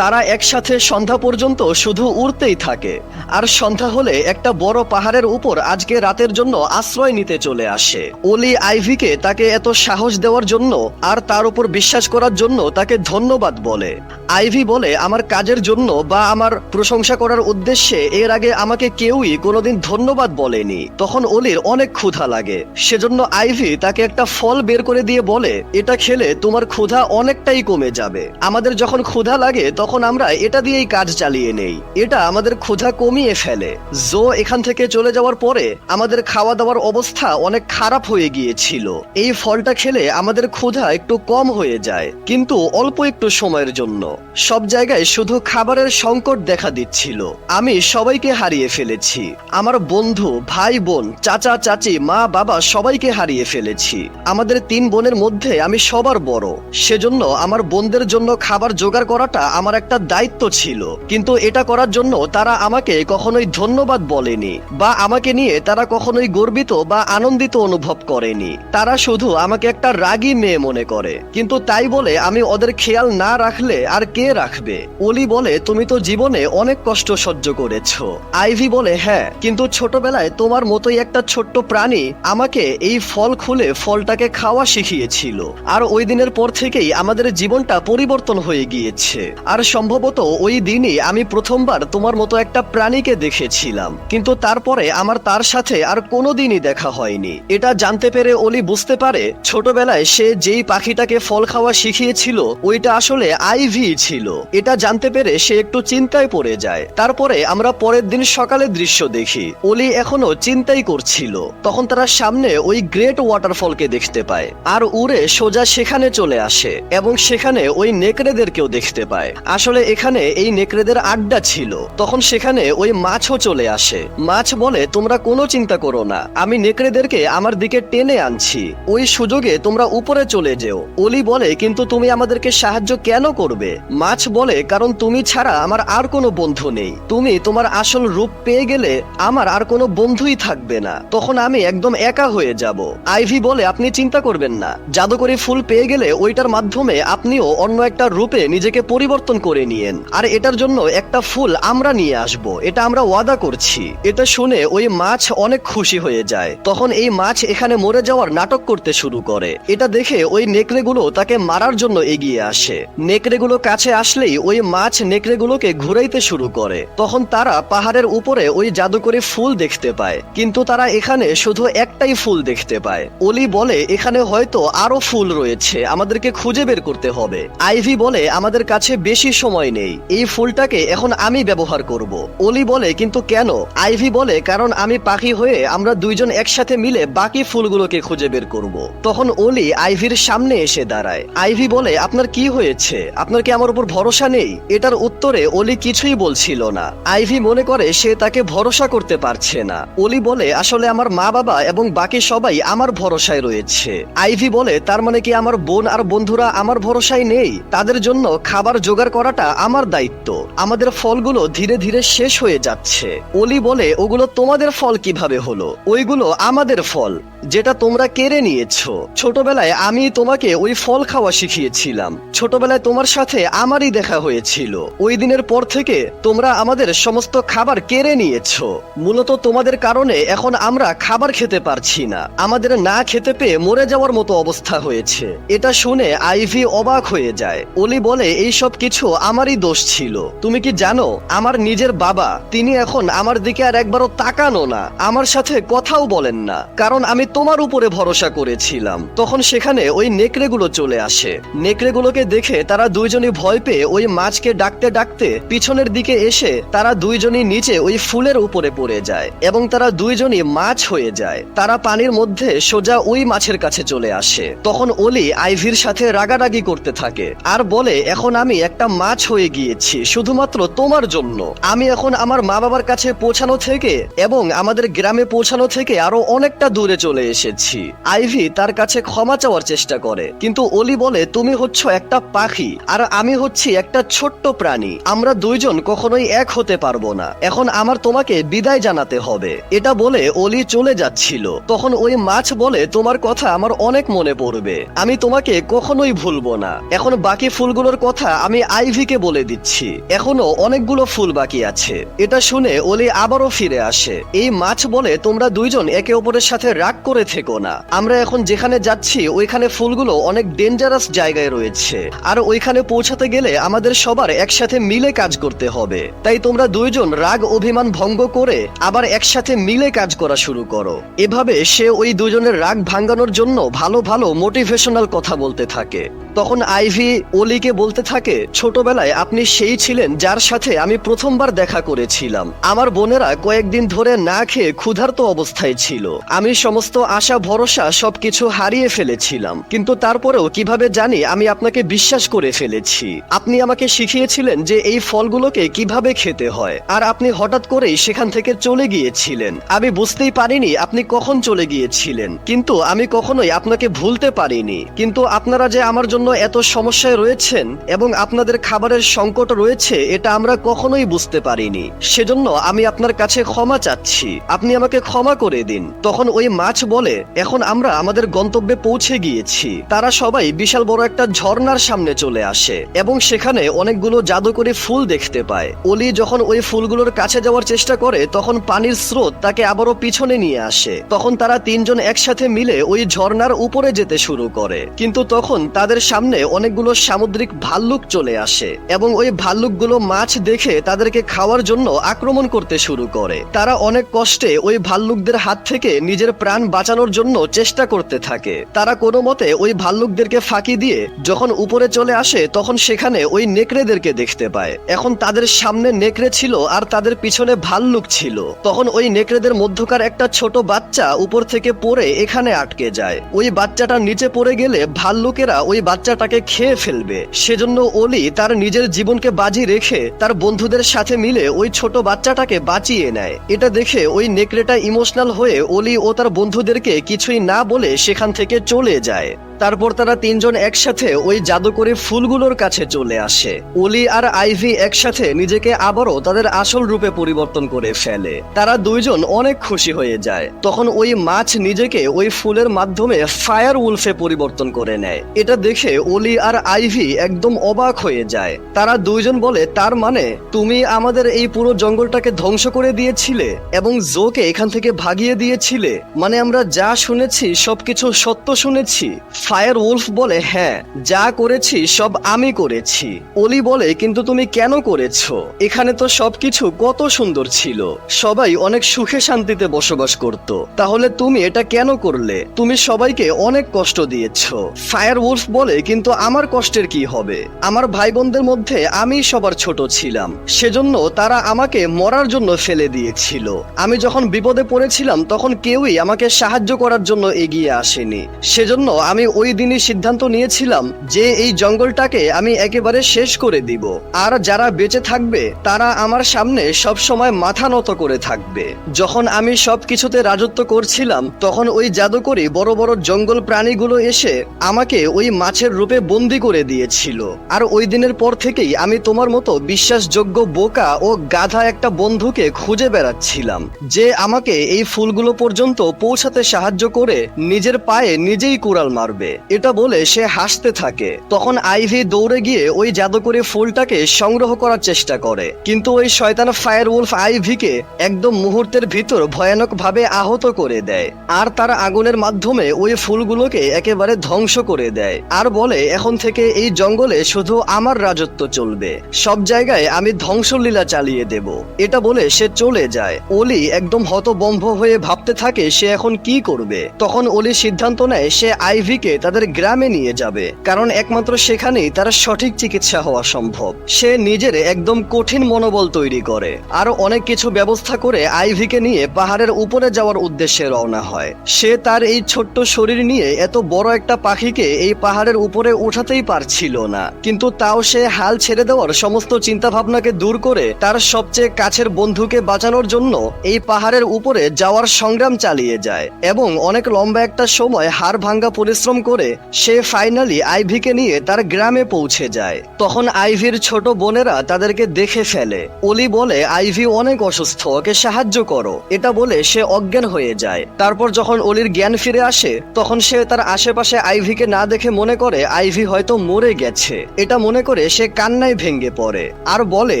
তারা একসাথে সন্ধ্যা পর্যন্ত শুধু উড়তেই থাকে আর সন্ধ্যা হলে একটা বড় পাহাড়ের উপর আজকে রাতের জন্য আশ্রয় নিতে চলে আসে। ওলি আইভিকে তাকে এত সাহস দেওয়ার জন্য আর তার উপর বিশ্বাস করার জন্য তাকে ধন্যবাদ বলে। আইভি বলে আমার কাজের জন্য বা আমার প্রশংসা করার উদ্দেশ্যে এর আগে আমাকে কেউই কোনোদিন ধন্যবাদ বলেনি। তখন ওলির অনেক ক্ষুধা লাগে, সেজন্য আইভি তাকে একটা ফল বের করে দিয়ে বলে এটা খেলে তোমার ক্ষুধা অনেকটাই কমে যাবে। আমাদের যখন ক্ষুধা লাগে তখন আমরা এটা দিয়েই কাজ চালিয়ে নেই, এটা আমাদের ক্ষুধা কমিয়ে ফেলে। জো এখান থেকে চলে যাওয়ার পরে আমাদের খাওয়া দাওয়ার অবস্থা অনেক খারাপ হয়ে গিয়েছিল। এই ফলটা খেলে আমাদের ক্ষুধা একটু কম হয়ে যায়, কিন্তু অল্প একটু সময়ের জন্য। সব জায়গায় শুধু খাবারের সংকট দেখা দিচ্ছিল। আমি সবাইকে হারিয়ে ফেলেছি, আমার বন্ধু, ভাই বোন, চাচা চাচি, মা বাবা সবাইকে হারিয়ে ফেলেছি। আমাদের 3 বোনের মধ্যে আমি সবার বড়, সেজন্য আমার বোনদের জন্য খাবার জোগাড় করাটা আমার আমার একটা দায়িত্ব ছিল, কিন্তু এটা করার জন্য তারা আমাকে কখনোই ধন্যবাদ বলেনি বা আমাকে নিয়ে তারা কখনোই গর্বিত বা আনন্দিত অনুভব করেনি। তারা শুধু আমাকে একটা রাগী মেয়ে মনে করে, কিন্তু তাই বলে আমি ওদের খেয়াল না রাখলে আর কে রাখবে? অলি বলে, তুমি তো জীবনে অনেক কষ্ট সহ্য করেছো। আইভি বলে, হ্যাঁ, কিন্তু ছোটবেলায় তোমার মতোই একটা ছোট্ট প্রাণী আমাকে এই ফল খুলে ফলটাকে খাওয়া শিখিয়েছিল, আর ওই দিনের পর থেকেই আমাদের জীবনটা পরিবর্তন হয়ে গিয়েছে। আর সম্ভবত ওই দিনই আমি প্রথমবার তোমার মতো একটা প্রাণীকে দেখেছিলাম, কিন্তু তারপরে আমার তার সাথে আর কোনোদিনই দেখা হয়নি। এটা জানতে পেরে অলি বুঝতে পারে ছোটবেলায় সে যেই পাখিটাকে ফল খাওয়া শিখিয়েছিল ওইটা আসলে আইভি ছিল। এটা জানতে পেরে সে একটু চিন্তায় পড়ে যায়। তারপরে আমরা পরের দিন সকালের দৃশ্য দেখি। অলি এখনো চিন্তাই করছিল, তখন তারা সামনে ওই গ্রেট ওয়াটারফলকে দেখতে পায় আর উড়ে সোজা সেখানে চলে আসে এবং সেখানে ওই নেকড়েদেরকেও দেখতে পায়। আসলে এখানে এই নেকড়েদের আড্ডা ছিল। তখন সেখানে ওই মাছও চলে আসে। মাছ বলে, তোমরা কোনো চিন্তা করো না, আমি নেকড়েদেরকে আমার দিকে টেনে আনছি, ওই সুযোগে তোমরা উপরে চলে যেও। অলি বলে, কিন্তু তুমি আমাদেরকে সাহায্য কেন করবে? মাছ বলে, কারণ তুমি ছাড়া আমার আর কোনো বন্ধু নেই। তুমি তোমার আসল রূপ পেয়ে গেলে আমার আর কোনো বন্ধুই থাকবে না, তখন আমি একদম একা হয়ে যাব। আইভি বলে, আপনি চিন্তা করবেন না, জাদুকরি ফুল পেয়ে গেলে ওইটার মাধ্যমে আপনিও অন্য একটা রূপে নিজেকে পরিবর্তন করে নিয়েন, আর এটার জন্য একটা ফুল আমরা নিয়ে আসব, এটা আমরা ওয়াদা করছি। এটা শুনে ওই মাছ অনেক খুশি হয়ে যায়। তখন এই মাছ এখানে মরে যাওয়ার নাটক করতে শুরু করে। এটা দেখে ওই নেকড়েগুলো তাকে মারার জন্য এগিয়ে আসে। নেকড়েগুলো কাছে আসলেই ওই মাছ নেকড়েগুলোকে ঘুরাইতে শুরু করে। তখন তারা পাহাড়ের উপরে ওই জাদুকরি ফুল দেখতে পায়, কিন্তু তারা এখানে শুধু একটাই ফুল দেখতে পায়। অলি বলে, এখানে হয়তো আরো ফুল রয়েছে, আমাদেরকে খুঁজে বের করতে হবে। আইভি বলে, আমাদের কাছে বেশি সময় নেই, এই ফুলটাকে এখন আমি ব্যবহার করব। অলি বলে, কিন্তু কেন? আইভি বলে, কারণ আমি পাখি হয়ে আমরা দুইজন একসাথে মিলে বাকি ফুলগুলোকে খুঁজে বের করব। তখন অলি আইভির সামনে এসে দাঁড়ায়। আইভি বলে, আপনার কি হয়েছে? আপনার কি আমার উপর ভরসা নেই? এটার উত্তরে অলি কিছুই বলছিল না। আইভি মনে করে সে তাকে ভরসা করতে পারছে না। অলি বলে, আসলে আমার মা বাবা এবং বাকি সবাই আমার ভরসায় রয়েছে। আইভি বলে, তার মানে কি আমার বোন আর বন্ধুরা আমার ভরসায় নেই? তাদের জন্য খাবার জোগাড় করাটা আমার দায়িত্ব। আমাদের ফলগুলো ধীরে ধীরে শেষ হয়ে যাচ্ছে। অলি বলে, ওগুলো তোমাদের ফল কিভাবে হলো? ওইগুলো আমাদের ফল, যেটা তোমরা কেড়ে নিয়েছো। ছোটবেলায় আমি তোমাকে ওই ফল খাওয়া শিখিয়েছিলাম, ছোটবেলায় তোমার সাথে আমারই দেখা হয়েছিল। ওই দিনের পর থেকে তোমরা আমাদের সমস্ত খাবার কেড়ে নিয়েছো। মূলত তোমাদের কারণে এখন আমরা খাবার খেতে পারছি না, আমাদের না খেতে পেয়ে মরে যাওয়ার মতো অবস্থা হয়েছে। এটা শুনে আইভি অবাক হয়ে যায়। অলি বলে, এই সব কিছু আমারই দোষ ছিল। তুমি কি জানো, আমার নিজের বাবা, তিনি এখন আমার দিকে আর একবারও তাকানো না, আমার সাথে কথাও বলেন না, কারণ আমি তোমার উপরে ভরসা করেছিলাম। তখন সেখানে ওই নেকড়েগুলো চলে আসে। নেকড়েগুলোকে দেখে তারা দুইজনই ভয় পেয়ে ওই মাছকে ডাকতে ডাকতে পিছনের দিকে এসে তারা দুইজনই নিচে ওই ফুলের উপরে পড়ে যায় এবং তারা দুইজনই মাছ হয়ে যায়। তারা পানির মধ্যে সোজা ওই মাছের কাছে চলে আসে। তখন অলি আইভির সাথে রাগারাগি করতে থাকে আর বলে, এখন আমি একটা মাছ হয়ে গিয়েছি শুধুমাত্র তোমার জন্য। আমি এখন আমার মা বাবার কাছে পৌঁছানো থেকে এবং আমাদের গ্রামে পৌঁছানো থেকে আরো অনেকটা দূরে চলে এসেছি। আইভি তার কাছে ক্ষমা চাওয়ার চেষ্টা করে, কিন্তু অলি বলে, তুমি হচ্ছ একটা পাখি আর আমি হচ্ছি একটা ছোট্ট প্রাণী, আমরা দুইজন কখনোই এক হতে পারবো না, এখন আমার তোমাকে বিদায় জানাতে হবে। এটা বলে অলি চলে যাচ্ছিল। তখন ওই মাছ বলে, তোমার কথা আমার অনেক মনে পড়বে, আমি তোমাকে কখনোই ভুলবো না। এখন বাকি ফুলগুলোর কথা আমি আইভিকে বলে দিচ্ছি, এখনো অনেকগুলো ফুল বাকি আছে। এটা শুনে অলি আবারও ফিরে আসে। এই মাছ বলে, তোমরা দুইজন একে অপরের সাথে রাগ করে থেকো না, আমরা এখন যেখানে যাচ্ছি ওইখানে ফুলগুলো অনেক ডেঞ্জারাস জায়গায় রয়েছে, আর ওইখানে পৌঁছাতে গেলে আমাদের সবার একসাথে মিলে কাজ করতে হবে। তাই তোমরা দুইজন রাগ অভিমান ভঙ্গ করে আবার একসাথে মিলে কাজ করা শুরু করো। এভাবে সে ওই দুজনের রাগ ভাঙানোর জন্য ভালো ভালো মোটিভেশনাল কথা বলতে থাকে। তখন আইভি অলিকে বলতে থাকে, ছোটবেলায় আপনি সেই ছিলেন যার সাথে আমি প্রথমবার দেখা করেছিলাম। আমার বোনেরা কয়েকদিন ধরে না খেয়ে ক্ষুধার্ত অবস্থায় ছিল, আমি সমস্ত আশা ভরসা সবকিছু হারিয়ে ফেলেছিলাম, কিন্তু তারপরেও কিভাবে জানি আমি আপনাকে বিশ্বাস করে ফেলেছি। আপনি আমাকে শিখিয়েছিলেন যে এই ফলগুলোকে কিভাবে খেতে হয়, আর আপনি হঠাৎ করেই সেখান থেকে চলে গিয়েছিলেন। আমি বুঝতেই পারিনি আপনি কখন চলে গিয়েছিলেন, কিন্তু আমি কখনোই আপনাকে ভুলতে পারিনি। কিন্তু আপনারা যে আমার জন্য এত সমস্যায় রয়েছেন এবং আপনাদের খাবারের সংকট রয়েছে এটা আমরা কখনোই বুঝতে পারিনি, সেজন্য আমি আপনার কাছে ক্ষমা চাচ্ছি, আপনি আমাকে ক্ষমা করে দিন। তখন ওই মাছ বলে, এখন আমরা আমাদের গন্তব্যে পৌঁছে গিয়েছি। তারা সবাই বিশাল বড় একটা ঝর্ণার সামনে চলে আসে এবং সেখানে অনেকগুলো জাদুকরী ফুল দেখতে পায়। অলি যখন ওই ফুলগুলোর কাছে যাওয়ার চেষ্টা করে তখন পানির স্রোত তাকে আবারও পিছনে নিয়ে আসে। তখন তারা তিনজন একসাথে মিলে ওই ঝর্ণার উপরে যেতে শুরু করে, কিন্তু তখন তাদের সামনে অনেকগুলো সামুদ্রিক ভাল্লুক চলে আসে এবং ওই ভাল্লুকগুলো মাছ দেখে তাদেরকে খাওয়ার জন্য আক্রমণ করতে শুরু করে। তারা অনেক কষ্টে ওই ভাল্লুকদের হাত থেকে নিজের প্রাণ বাঁচানোর জন্য চেষ্টা করতে থাকে। তারা কোনো মতে ওই ভাল্লুকদেরকে ফাঁকি দিয়ে যখন উপরে চলে আসে তখন সেখানে ওই নেকড়েদেরকে দেখতে পায়। এখন তাদের সামনে নেকড়ে ছিল আর তাদের পিছনে ভাল্লুক ছিল। তখন ওই নেকড়েদের মধ্যকার একটা ছোট বাচ্চা উপর থেকে পড়ে এখানে আটকে যায়। ওই বাচ্চাটা নিচে পড়ে গেলে ভাল্লুকেরা ওই বাচ্চাটাকে খেয়ে ফেলবে, সেজন্য অলি তার নিজের জীবনকে বাজি রেখে তার বন্ধুদের সাথে মিলে ওই ছোট বাচ্চাটাকে বাঁচিয়ে নেয়। এটা দেখে ওই নেকড়েটা ইমোশনাল হয়ে অলি ও তার বন্ধুদেরকে কিছুই না বলে সেখান থেকে চলে যায়। তারপর তারা তিনজন একসাথে ওই জাদুকরী ফুলগুলোর কাছে চলে আসে। অলি আর আইভি একসাথে নিজেকে আবারও তাদের আসল রূপে পরিবর্তন করে ফেলে। তারা দুইজন অনেক খুশি হয়ে যায়। তখন ওই মাছ নিজেকে ওই ফুলের মাধ্যমে ফায়ার উলফে পরিবর্তন করে নেয়। এটা দেখে অলি আর আইভি একদম অবাক হয়ে যায়। তারা দুইজন বলে, তার মানে তুমি আমাদের এই পুরো জঙ্গলটাকে ধ্বংস করে দিয়েছিলে এবং জোকে এখান থেকে ভাগিয়ে দিয়েছিলে, মানে আমরা যা শুনেছি সবকিছু সত্য শুনেছি? ফায়ার উলফ বলে, হ্যাঁ, যা করেছি সব আমি করেছি। অলি বলে, কিন্তু তুমি কেন করেছো? এখানে তো সবকিছু কত সুন্দর ছিল, সবাই অনেক সুখে শান্তিতে বসবাস করত, তাহলে তুমি এটা কেন করলে? তুমি সবাইকে অনেক কষ্ট দিয়েছো। ফায়ার উলফ বলে, কিন্তু আমার কষ্টের কি হবে? আমার ভাই বোনদের মধ্যে আমি সবার ছোট ছিলাম, সেজন্য তারা আমাকে মরার জন্য ফেলে দিয়েছিল। আমি যখন বিপদে পড়েছিলাম তখন কেউই আমাকে সাহায্য করার জন্য এগিয়ে আসেনি, সেজন্য আমি ওই দিনই সিদ্ধান্ত নিয়েছিলাম যে এই জঙ্গলটাকে আমি একেবারে শেষ করে দিব, আর যারা বেঁচে থাকবে তারা আমার সামনে সব সময় মাথা নত করে থাকবে। যখন আমি সবকিছুতে রাজত্ব করছিলাম তখন ওই জাদুকরী বড় বড় জঙ্গল প্রাণীগুলো এসে আমাকে ওই মাছের রূপে বন্দি করে দিয়েছিল, আর ওই দিনের পর থেকেই আমি তোমার মতো বিশ্বাসযোগ্য বোকা ও গাধা একটা বন্ধুকে খুঁজে বেড়াচ্ছিলাম যে আমাকে এই ফুলগুলো পর্যন্ত পৌঁছাতে সাহায্য করে নিজের পায়ে নিজেই কুড়াল মারবে। এটা বলে সে হাসতে থাকে। তখন আইভি দৌড়ে গিয়ে ওই জাদুকরী ফুলটাকে সংগ্রহ করার চেষ্টা করে, কিন্তু ওই শয়তান ফায়ার উলফ আইভিকে একদম মুহূর্তের ভিতর ভয়ানক ভাবে আহত করে দেয়, আর তার আগুনের মাধ্যমে ওই ফুলগুলোকে একেবারে ধ্বংস করে দেয়, আর বলে, এখন থেকে এই জঙ্গলে শুধু আমার রাজত্ব চলবে, সব জায়গায় আমি ধ্বংসলীলা চালিয়ে দেব। এটা বলে সে চলে যায়। অলি একদম হতবম্ব হয়ে ভাবতে থাকে সে এখন কি করবে। তখন অলি সিদ্ধান্ত নেয় সে আইভিকে তাদের গ্রামে নিয়ে যাবে, কারণ একমাত্র সেখানেই তার সঠিক চিকিৎসা হওয়া সম্ভব। সে নিজের একদম কঠিন মনোবল তৈরি করে আর অনেক কিছু ব্যবস্থা করে আইভিকে নিয়ে পাহাড়ের উপরে যাওয়ার উদ্দেশ্যে রওনা হয়। সে তার এই ছোট্ট শরীর নিয়ে এত বড় একটা পাখিকে এই পাহাড়ের উপরে উঠাতেই পারছিল না, কিন্তু তাও সে হাল ছেড়ে দেওয়ার সমস্ত চিন্তা ভাবনাকে দূর করে তার সবচেয়ে কাছের বন্ধুকে বাঁচানোর জন্য এই পাহাড়ের উপরে যাওয়ার সংগ্রাম চালিয়ে যায় এবং অনেক লম্বা একটা সময় হাড় ভাঙ্গা পরিশ্রম করে সে ফাইনালি আইভিকে নিয়ে তার গ্রামে পৌঁছে যায়। তখন আইভির ছোট বোনেরা তাদেরকে দেখে ফেলে। অলি বলে, আইভি অনেক অসুস্থ, ওকে সাহায্য করো। এটা বলে সে অজ্ঞান হয়ে যায়। তারপর যখন অলির জ্ঞান ফিরে আসে তখন সে তার আশেপাশে আইভিকে না দেখে মনে করে আইভি হয়তো মরে গেছে। এটা মনে করে সে কান্নায় ভেঙে পড়ে আর বলে,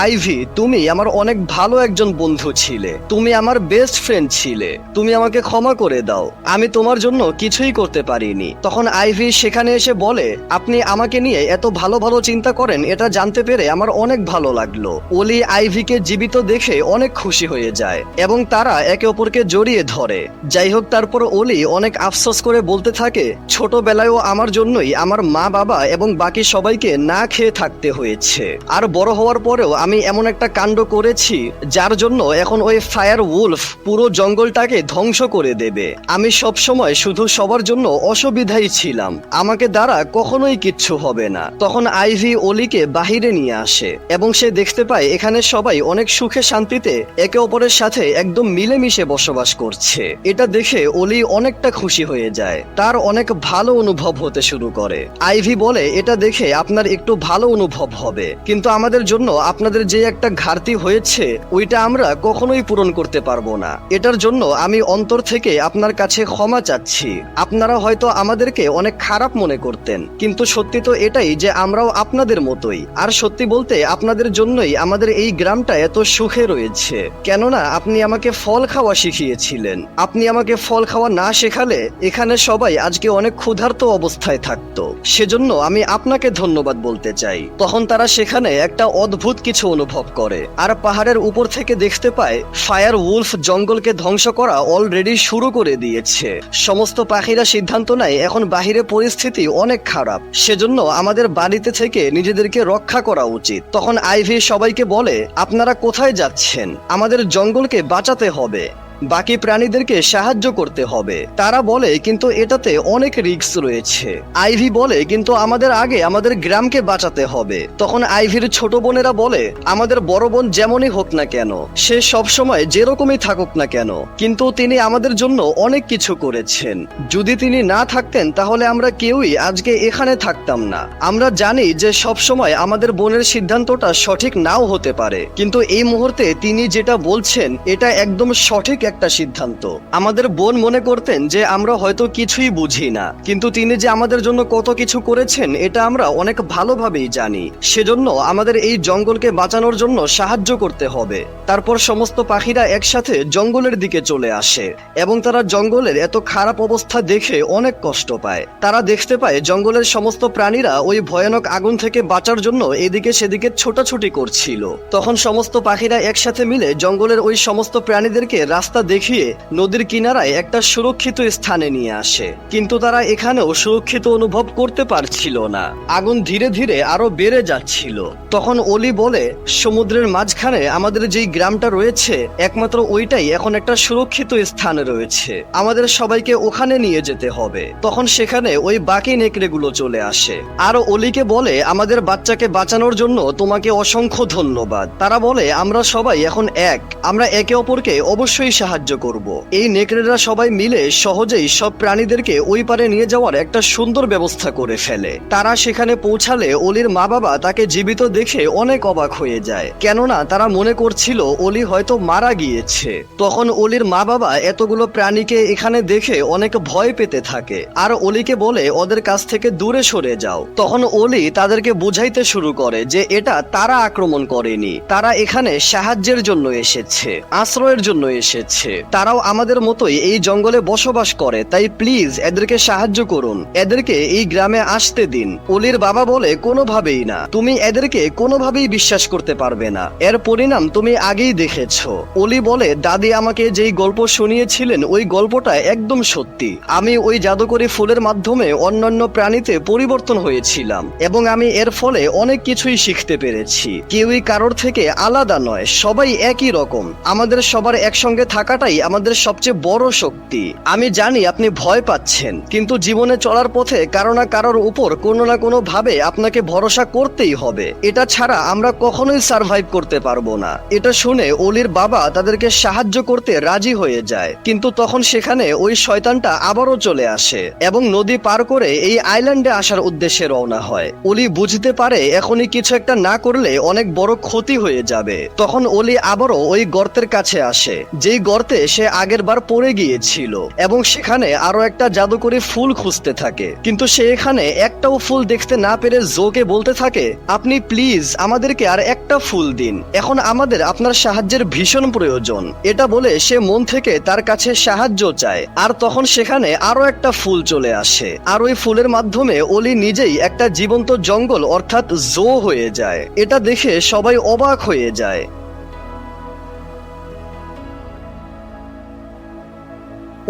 আইভি, তুমি আমার অনেক ভালো একজন বন্ধু ছিলে, তুমি আমার বেস্ট ফ্রেন্ড ছিলে, তুমি আমাকে ক্ষমা করে দাও, আমি তোমার জন্য কিছুই করতে পারিনি। তখন আইভি সেখানে এসে বলে, আপনি আমাকে নিয়ে এত ভালো ভালো চিন্তা করেন এটা জানতে পেরে আমার অনেক ভালো লাগলো। অলি আইভিকে জীবিত দেখে অনেক খুশি হয়ে যায় এবং তারা একে অপরকে জড়িয়ে ধরে। যাই হোক, তারপর অলি অনেক আফসোস করে বলতে থাকে, ছোটবেলায়ও আমার জন্যই আমার মা বাবা এবং বাকি সবাইকে না খেয়ে থাকতে হয়েছে, আর বড় হওয়ার পরেও আমি এমন একটা কাণ্ড করেছি যার জন্য এখন ওই ফায়ার উলফ পুরো জঙ্গলটাকে ধ্বংস করে দেবে। আমি সব সময় শুধু সবার জন্য অসুবিধায় নির্দ্বিধায় ছিলাম, আমাকে দ্বারা কখনোই কিচ্ছু হবে না। তখন আইভি অলিকে বাহিরে নিয়ে আসে এবং সে দেখতে পায় এখানে সবাই অনেক সুখে শান্তিতে একে অপরের সাথে একদম মিলেমিশে বসবাস করছে। এটা দেখে অলি অনেকটা খুশি হয়ে যায়, তার অনেক ভালো অনুভব হতে শুরু করে। আইভি বলে, এটা দেখে আপনার একটু ভালো অনুভব হবে, কিন্তু আমাদের জন্য আপনাদের যে একটা ঘাটতি হয়েছে ওইটা আমরা কখনোই পূরণ করতে পারবো না। এটার জন্য আমি অন্তর থেকে আপনার কাছে ক্ষমা চাচ্ছি। আপনারা হয়তো আমাদেরকে অনেক খারাপ মনে করতেন, কিন্তু সত্যি তো এটাই যে আমরাও আপনাদের মতোই। আর সত্যি বলতে আপনাদের জন্যই আমাদের এই গ্রামটা এত সুখে রয়েছে, কেননা আপনি আমাকে ফল খাওয়া শিখিয়েছিলেন। আপনি আমাকে ফল খাওয়া না শেখালে এখানে সবাই আজকে অনেক ক্ষুধার্ত অবস্থায় থাকতো। সেজন্য আমি আপনাকে ধন্যবাদ বলতে চাই। তখন তারা সেখানে একটা অদ্ভুত কিছু অনুভব করে আর পাহাড়ের উপর থেকে দেখতে পায় ফায়ার উলফ জঙ্গলকে ধ্বংস করা অলরেডি শুরু করে দিয়েছে। সমস্ত পাখিরা সিদ্ধান্ত নেয় এখন বাহিরে পরিস্থিতি অনেক খারাপ, সেজন্য আমাদের বাড়িতে থেকে নিজেদেরকে রক্ষা করা উচিত। তখন আইভি সবাইকে বলে, আপনারা কোথায় যাচ্ছেন? আমাদের জঙ্গলকে বাঁচাতে হবে, বাকি প্রাণীদেরকে সাহায্য করতে হবে। তারা বলে, কিন্তু এটাতে অনেক রিস্ক রয়েছে। আইভি বলে, কিন্তু আমাদের আগে আমাদের গ্রামকে বাঁচাতে হবে। তখন আইভির ছোট বোনেরা বলে, আমাদের বড় বোন যেমনই হোক না কেন, সে সবসময় যেরকমই থাকুক না কেন, কিন্তু তিনি আমাদের জন্য অনেক কিছু করেছেন। যদি তিনি না থাকতেন তাহলে আমরা কেউই আজকে এখানে থাকতাম না। আমরা জানি যে সবসময় আমাদের বোনের সিদ্ধান্তটা সঠিক নাও হতে পারে, কিন্তু এই মুহূর্তে তিনি যেটা বলছেন এটা একদম সঠিক একটা সিদ্ধান্ত। আমাদের বোন মনে করতেন যে আমরা হয়তো কিছুই বুঝি না, কিন্তু তিনি যে আমাদের জন্য কত কিছু করেছেন এটা আমরা অনেক ভালোভাবেই জানি। সেজন্য আমাদের এই জঙ্গলকে বাঁচানোর জন্য সাহায্য করতে হবে। তারপর সমস্ত পাখিরা একসাথে জঙ্গলের দিকে চলে আসে এবং তারা জঙ্গলের এত খারাপ অবস্থা দেখে অনেক কষ্ট পায়। তারা দেখতে পায় জঙ্গলের সমস্ত প্রাণীরা ওই ভয়ানক আগুন থেকে বাঁচার জন্য এদিকে সেদিকে ছোটাছুটি করছিল। তখন সমস্ত পাখিরা একসাথে মিলে জঙ্গলের ওই সমস্ত প্রাণীদেরকে রাস্তা দেখিয়ে নদীর কিনারায় একটা সুরক্ষিত স্থানে নিয়ে আসে, কিন্তু তারা এখানেও সুরক্ষিত অনুভব করতে পারছিল না। আগুন ধীরে ধীরে আরো বেড়ে যাচ্ছিল। তখন অলি বলে, সমুদ্রের মাঝখানে আমাদের যেই গ্রামটা রয়েছে একমাত্র ওইটাই এখন একটা সুরক্ষিত স্থানে রয়েছে, আমাদের সবাইকে ওখানে নিয়ে যেতে হবে। তখন সেখানে ওই বাকি নেকড়েগুলো চলে আসে আর অলিকে বলে, আমাদের বাচ্চাকে বাঁচানোর জন্য তোমাকে অসংখ্য ধন্যবাদ। তারা বলে, আমরা সবাই এখন এক, আমরা একে অপরকে অবশ্যই সাহায্য করব। এই নেকড়েরা সবাই মিলে সহজেই সব প্রাণীদেরকে ওই পারে নিয়ে যাওয়ার একটা সুন্দর ব্যবস্থা করে ফেলে। তারা সেখানে পৌঁছালে অলির মা বাবা তাকে জীবিত দেখে অনেক অবাক হয়ে যায়, কেননা তারা মনে করছিল অলি হয়তো মারা গিয়েছে। তখন অলির মা বাবা এতগুলো প্রাণীকে এখানে দেখে অনেক ভয় পেতে থাকে আর অলিকে বলে, ওদের কাছ থেকে দূরে সরে যাও। তখন অলি তাদেরকে বুঝাইতে শুরু করে যে এটা তারা আক্রমণ করেনি, তারা এখানে সাহায্যের জন্য এসেছে, আশ্রয়ের জন্য এসেছে। তারাও আমাদের মতোই এই জঙ্গলে বসবাস করে, তাই প্লিজ এদেরকে সাহায্য করুন, এদেরকে এই গ্রামে আসতে দিন। অলির বাবা বলে, কোনোভাবেই না, তুমি এদেরকে কোনোভাবেই বিশ্বাস করতে পারবে না, এর পরিণাম তুমি আগেই দেখেছো। অলি বলে, দাদি আমাকে যেই গল্প শুনিয়েছিলেন ওই গল্পটা একদম সত্যি। আমি ওই জাদুকরী ফুলের মাধ্যমে অন্যান্য প্রাণীতে পরিবর্তন হয়েছিলাম এবং আমি এর ফলে অনেক কিছুই শিখতে পেরেছি। কেউই কারোর থেকে আলাদা নয়, সবাই একই রকম। আমাদের সবার একসঙ্গে থাকাটাই আমাদের সবচেয়ে বড় শক্তি। আমি জানি আপনি ভয় পাচ্ছেন, কিন্তু জীবনে চলার পথে কারো না কারোর উপর কোনো না কোনো ভাবে আপনাকে ভরসা করতেই হবে, এটা ছাড়া আমরা কখনোই সার্ভাইভ করতে পারবো না। এটা শুনে অলির বাবা তাদেরকে সাহায্য করতে রাজি হয়ে যায়, কিন্তু তখন সেখানে ওই শয়তানটা আবারও চলে আসে এবং নদী পার করে এই আইল্যান্ডে আসার উদ্দেশ্যে রওনা হয়। অলি বুঝতে পারে এখনই কিছু একটা না করলে অনেক বড় ক্ষতি হয়ে যাবে। তখন অলি আবারও ওই গর্তের কাছে আসে, যেই গর্তে সে আগের বার পড়ে গিয়েছিল এবং সেখানে আরো একটা জাদুকরী ফুল খুঁজতে থাকে, কিন্তু সে এখানে একটাও ফুল দেখতে না পেরে জোকে বলতে থাকে, আপনি প্লিজ আমাদেরকে আর একটা ফুল দিন, এখন আমাদের আপনার সাহায্যের ভীষণ প্রয়োজন। এটা বলে সে মন থেকে তার কাছে সাহায্য চায় আর তখন সেখানে আরো একটা ফুল চলে আসে আর ওই ফুলের মাধ্যমে অলি নিজেই একটা জীবন্ত জঙ্গল অর্থাৎ জো হয়ে যায়। এটা দেখে সবাই অবাক হয়ে যায়।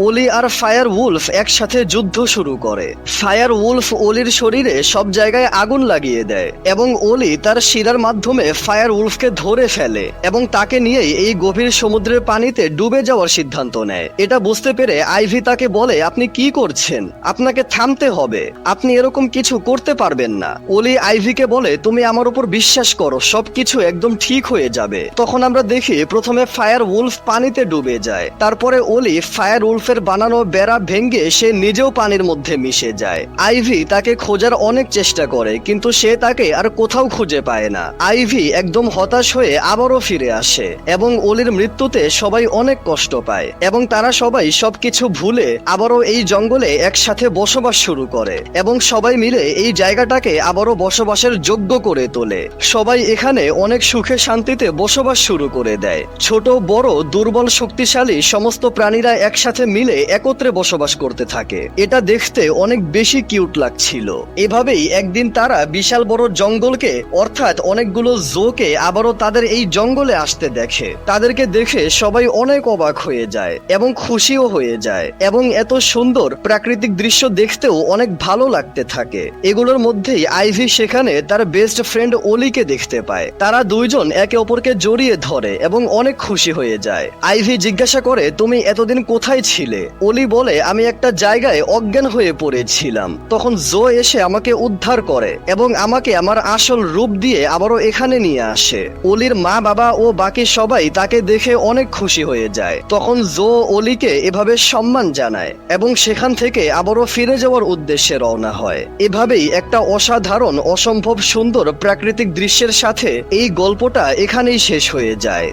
ওলি আর ফায়ার উলফ একসাথে যুদ্ধ শুরু করে। ফায়ার উলফ ওলির শরীরে সব জায়গায় আগুন লাগিয়ে দেয় এবং ওলি তার শিরার মাধ্যমে ফায়ার উলফকে ধরে ফেলে এবং তাকে নিয়েই এই গভীর সমুদ্রের পানিতে ডুবে যাওয়ার সিদ্ধান্ত নেয়। এটা বুঝতে পেরে আইভি তাকে বলে, আপনি কি করছেন? আপনাকে থামতে হবে, আপনি এরকম কিছু করতে পারবেন না। ওলি আইভিকে বলে, তুমি আমার উপর বিশ্বাস করো, সবকিছু একদম ঠিক হয়ে যাবে। তখন আমরা দেখি প্রথমে ফায়ার উলফ পানিতে ডুবে যায়, তারপরে ওলি ফায়ার উলফের বানানো বেড়া ভেঙে সে নিজেও পানির মধ্যে মিশে যায়। আইভি তাকে খোঁজার অনেক চেষ্টা করে কিন্তু সে তাকে আর কোথাও খুঁজে পায় না। আইভি একদম হতাশ হয়ে আবারও ফিরে আসে এবং ওলির মৃত্যুতে সবাই অনেক কষ্ট পায় এবং তারা সবাই সবকিছু ভুলে আবারও এই জঙ্গলে একসাথে বসবাস শুরু করে এবং সবাই মিলে এই জায়গাটাকে আবারও বসবাসের যোগ্য করে তোলে। সবাই এখানে অনেক সুখে শান্তিতে বসবাস শুরু করে দেয়। ছোট বড় দুর্বল শক্তিশালী সমস্ত প্রাণীরা একসাথে মিলে একত্রে বসবাস করতে থাকে। এটা দেখতে অনেক বেশি কিউট লাগছিল। এভাবেই একদিন তারা বিশাল বড় জঙ্গলকে অর্থাৎ অনেকগুলো জোকে আবারও তাদের এই জঙ্গলে আসতে দেখে। তাদেরকে দেখে সবাই অনেক অবাক হয়ে যায় এবং খুশিও হয়ে যায় এবং এত সুন্দর প্রাকৃতিক দৃশ্য দেখতেও অনেক ভালো লাগতে থাকে। এগুলোর মধ্যেই আইভি সেখানে তার বেস্ট ফ্রেন্ড ওলিকে দেখতে পায়। তারা দুইজন একে অপরকে জড়িয়ে ধরে এবং অনেক খুশি হয়ে যায়। আইভি জিজ্ঞাসা করে, তুমি এতদিন কোথায় ছিলে? ওলি বলে, আমি একটা জায়গায় অজ্ঞান হয়ে পড়েছিলাম, তখন জো এসে আমাকে উদ্ধার করে এবং আমাকে আমার আসল রূপ দিয়ে আবারও এখানে নিয়ে আসে। ওলির মা বাবা ও বাকি সবাই তাকে দেখে অনেক খুশি হয়ে যায়। তখন জো ওলিকে এভাবে সম্মান জানায় এবং সেখান থেকে আবারও ফিরে যাওয়ার উদ্দেশ্যে রওনা হয়। এভাবেই একটা অসাধারণ অসম্ভব সুন্দর প্রাকৃতিক দৃশ্যের সাথে এই গল্পটা এখানেই শেষ হয়ে যায়।